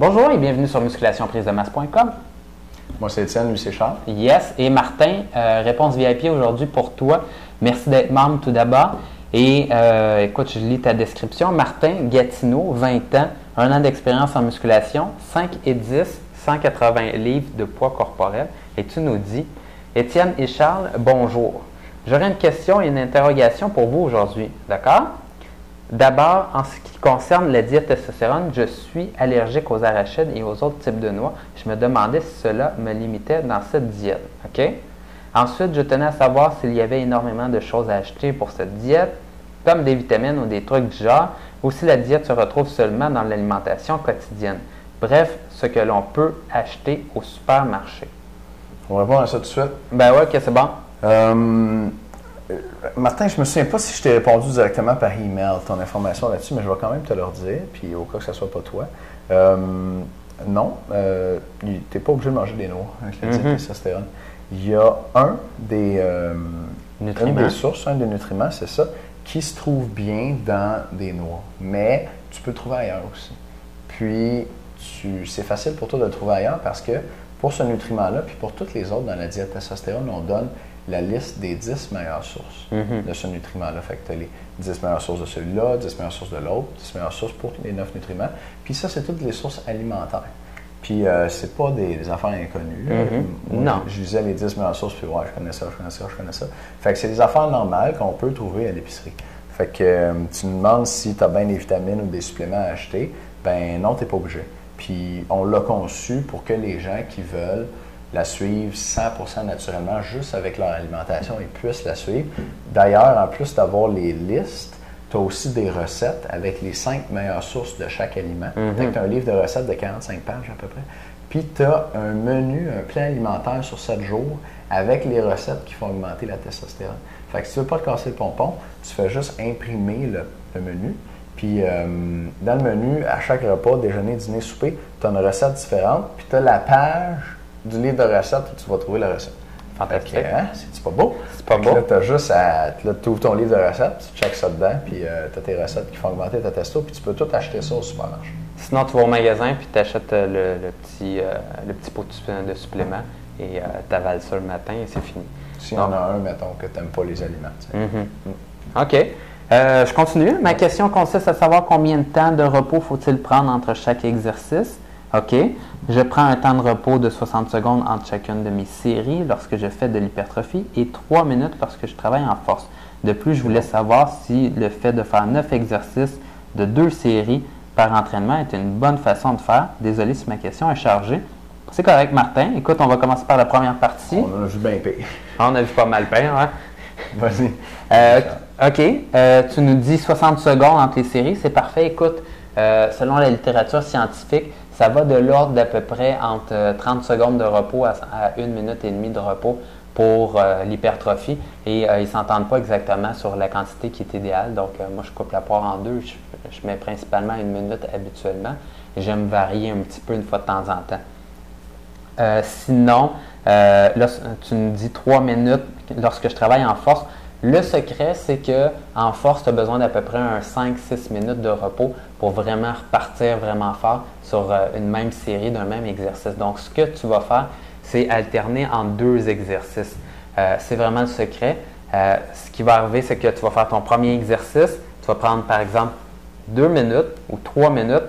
Bonjour et bienvenue sur musculationprisemasse.com. Moi, c'est Étienne, lui, c'est Charles. Yes, et Martin, réponse VIP aujourd'hui pour toi. Merci d'être membre tout d'abord. Et écoute, je lis ta description. Martin Gatineau, 20 ans, 1 an d'expérience en musculation, 5 et 10, 180 livres de poids corporel. Et tu nous dis, Étienne et Charles, bonjour. J'aurais une question et une interrogation pour vous aujourd'hui. D'accord? D'abord, en ce qui concerne la diète testostérone, je suis allergique aux arachides et aux autres types de noix. Je me demandais si cela me limitait dans cette diète. OK? Ensuite, je tenais à savoir s'il y avait énormément de choses à acheter pour cette diète, comme des vitamines ou des trucs du genre, ou si la diète se retrouve seulement dans l'alimentation quotidienne. Bref, ce que l'on peut acheter au supermarché. On va répondre à ça tout de suite. Ben ouais, ok, c'est bon. Martin, je me souviens pas si je t'ai répondu directement par email ton information là-dessus, mais je vais quand même te le redire, puis au cas que ce ne soit pas toi. Non, tu n'es pas obligé de manger des noix avec la diète testostérone. Il y a une des sources, un des nutriments, c'est ça, qui se trouve bien dans des noix, mais tu peux le trouver ailleurs aussi. Puis, c'est facile pour toi de le trouver ailleurs parce que pour ce nutriment-là, puis pour toutes les autres dans la diète testostérone, on donne la liste des 10 meilleures sources de ce nutriment-là. Fait que tu as les 10 meilleures sources de celui-là, 10 meilleures sources de l'autre, 10 meilleures sources pour les 9 nutriments. Puis ça, c'est toutes les sources alimentaires. Puis c'est pas des affaires inconnues. Non. Je lisais les 10 meilleures sources, puis ouais, je connais ça, je connais ça, je connais ça. Fait que c'est des affaires normales qu'on peut trouver à l'épicerie. Fait que tu me demandes si tu as bien des vitamines ou des suppléments à acheter. Ben non, tu n'es pas obligé. Puis on l'a conçu pour que les gens qui veulent la suivre 100% naturellement, juste avec leur alimentation, ils puissent la suivre. D'ailleurs, en plus d'avoir les listes, tu as aussi des recettes avec les 5 meilleures sources de chaque aliment. Tu as un livre de recettes de 45 pages à peu près. Puis tu as un menu, un plan alimentaire sur 7 jours avec les recettes qui font augmenter la testostérone. Fait que si tu ne veux pas te casser le pompon, tu fais juste imprimer le menu. Puis dans le menu, à chaque repas, déjeuner, dîner, souper, tu as une recette différente. Puis tu as la page du livre de recettes où tu vas trouver la recette. Fantastique. C'est pas beau? C'est pas beau. Là, tu as juste à. Tu ouvres ton livre de recettes, tu checkes ça dedans, puis tu as tes recettes qui font augmenter ta testo, puis tu peux tout acheter ça au supermarché. Sinon, tu vas au magasin puis tu achètes le petit pot de supplément et tu avales ça le matin et c'est fini. S'il y en a un, mettons, que tu n'aimes pas les aliments. OK. Je continue. Ma question consiste à savoir combien de temps de repos faut-il prendre entre chaque exercice. OK. Je prends un temps de repos de 60 secondes entre chacune de mes séries lorsque je fais de l'hypertrophie et 3 minutes lorsque je travaille en force. De plus, je voulais savoir si le fait de faire 9 exercices de 2 séries par entraînement est une bonne façon de faire. Désolé si ma question est chargée. C'est correct, Martin. Écoute, on va commencer par la première partie. On a vu bien pire. On a vu pas mal pire, hein? Vas-y. OK. Tu nous dis 60 secondes entre les séries. C'est parfait. Écoute, selon la littérature scientifique, ça va de l'ordre d'à peu près entre 30 secondes de repos à 1 minute et demie de repos pour l'hypertrophie. Et ils ne s'entendent pas exactement sur la quantité qui est idéale. Donc, moi, je coupe la poire en deux. Je mets principalement 1 minute habituellement. J'aime varier un petit peu une fois de temps en temps. Sinon, là, tu nous dis 3 minutes lorsque je travaille en force. Le secret, c'est qu'en force, tu as besoin d'à peu près un 5-6 minutes de repos pour vraiment repartir vraiment fort sur une même série d'un même exercice. Donc, ce que tu vas faire, c'est alterner en 2 exercices. C'est vraiment le secret. Ce qui va arriver, c'est que tu vas faire ton premier exercice. Tu vas prendre, par exemple, 2 minutes ou 3 minutes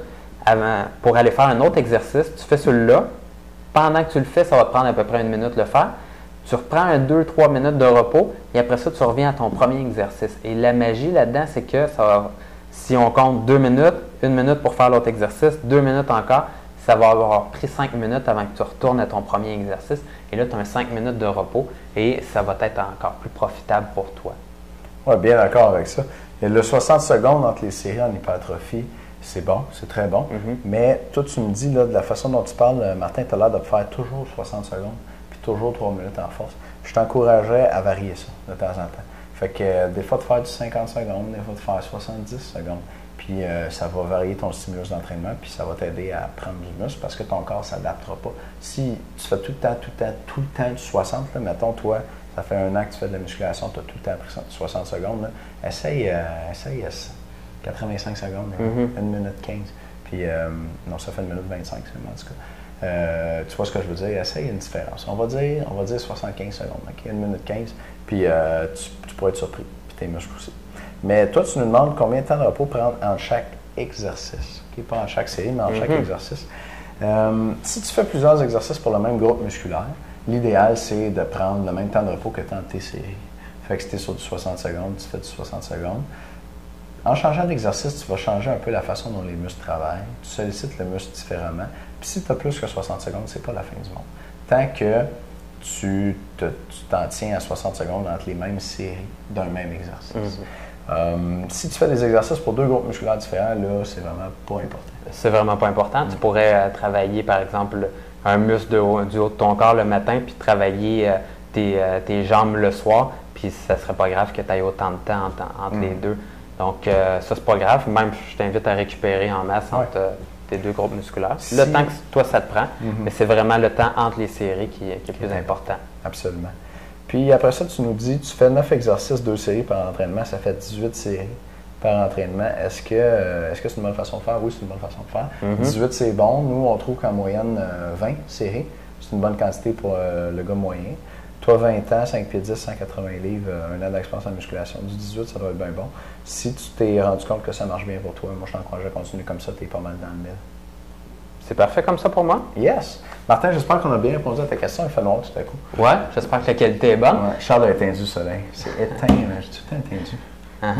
pour aller faire un autre exercice. Tu fais celui-là. Pendant que tu le fais, ça va te prendre à peu près 1 minute le faire. Tu reprends un 2-3 minutes de repos et après ça, tu reviens à ton premier exercice. Et la magie là-dedans, c'est que si on compte 2 minutes, 1 minute pour faire l'autre exercice, 2 minutes encore, ça va avoir pris 5 minutes avant que tu retournes à ton premier exercice. Et là, tu as un 5 minutes de repos et ça va être encore plus profitable pour toi. Oui, bien d'accord avec ça. Et le 60 secondes entre les séries en hypertrophie, c'est bon, c'est très bon. Mais toi, tu me dis, là, de la façon dont tu parles, Martin, tu as l'air de faire toujours 60 secondes. Toujours 3 minutes en force. Je t'encouragerais à varier ça de temps en temps. Fait que des fois de faire du 50 secondes, des fois de faire 70 secondes. Puis ça va varier ton stimulus d'entraînement, puis ça va t'aider à prendre du muscle parce que ton corps ne s'adaptera pas. Si tu fais tout le temps du 60, là, mettons, toi, ça fait 1 an que tu fais de la musculation, tu as tout le temps pris 60 secondes, là, essaye 85 secondes, 1 minute 15. Puis, non, ça fait 1 minute 25, en tout cas. Tu vois ce que je veux dire? Essaye une différence. On va dire 75 secondes, OK? 1 minute 15, puis tu pourrais être surpris, puis tes muscles aussi. Mais toi, tu nous demandes combien de temps de repos prendre entre chaque exercice. OK? Pas en chaque série, mais en chaque exercice. Si tu fais plusieurs exercices pour le même groupe musculaire, l'idéal, c'est de prendre le même temps de repos que dans tes séries. Fait que si tu es sur du 60 secondes, tu fais du 60 secondes. En changeant d'exercice, tu vas changer un peu la façon dont les muscles travaillent. Tu sollicites le muscle différemment. Puis si tu as plus que 60 secondes, c'est pas la fin du monde. Tant que tu t'en tiens à 60 secondes entre les mêmes séries d'un même exercice. Si tu fais des exercices pour 2 groupes musculaires différents, là, c'est vraiment pas important. C'est vraiment pas important. Tu pourrais travailler, par exemple, un muscle du haut de ton corps le matin, puis travailler tes jambes le soir, puis ça serait pas grave que tu ailles autant de temps entre les deux. Donc, ça, c'est pas grave. Même, je t'invite à récupérer en masse entre tes 2 groupes musculaires. Le temps que toi, ça te prend, mais c'est vraiment le temps entre les séries qui est plus important. Absolument. Puis après ça, tu nous dis, tu fais 9 exercices, 2 séries par entraînement, ça fait 18 séries par entraînement. Est-ce que c'est une bonne façon de faire? Oui, c'est une bonne façon de faire. 18, c'est bon. Nous, on trouve qu'en moyenne, 20 séries, c'est une bonne quantité pour le gars moyen. Toi, 20 ans, 5 pieds 10, 180 livres, un an d'expérience en musculation. Du 18, ça doit être bien bon. Si tu t'es rendu compte que ça marche bien pour toi, moi, je t'encourage à continuer comme ça, tu es pas mal dans le mille. C'est parfait comme ça pour moi? Yes! Martin, j'espère qu'on a bien répondu à ta question. Il fait noir tout à coup. Ouais, j'espère que la qualité est bonne. Ouais. Charles a éteint le soleil. C'est éteint, j'ai tout le temps éteindu.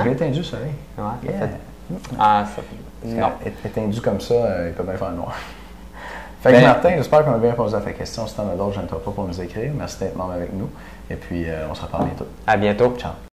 J'ai éteint le soleil. Ouais. Yeah. Non. Éteindu comme ça, il peut bien faire noir. Fait que Martin, j'espère qu'on a bien répondu à ta question. Si tu en as d'autres, je ne pas pour nous écrire. Merci d'être membre avec nous. Et puis, on se reparle bientôt. À bientôt. Ciao.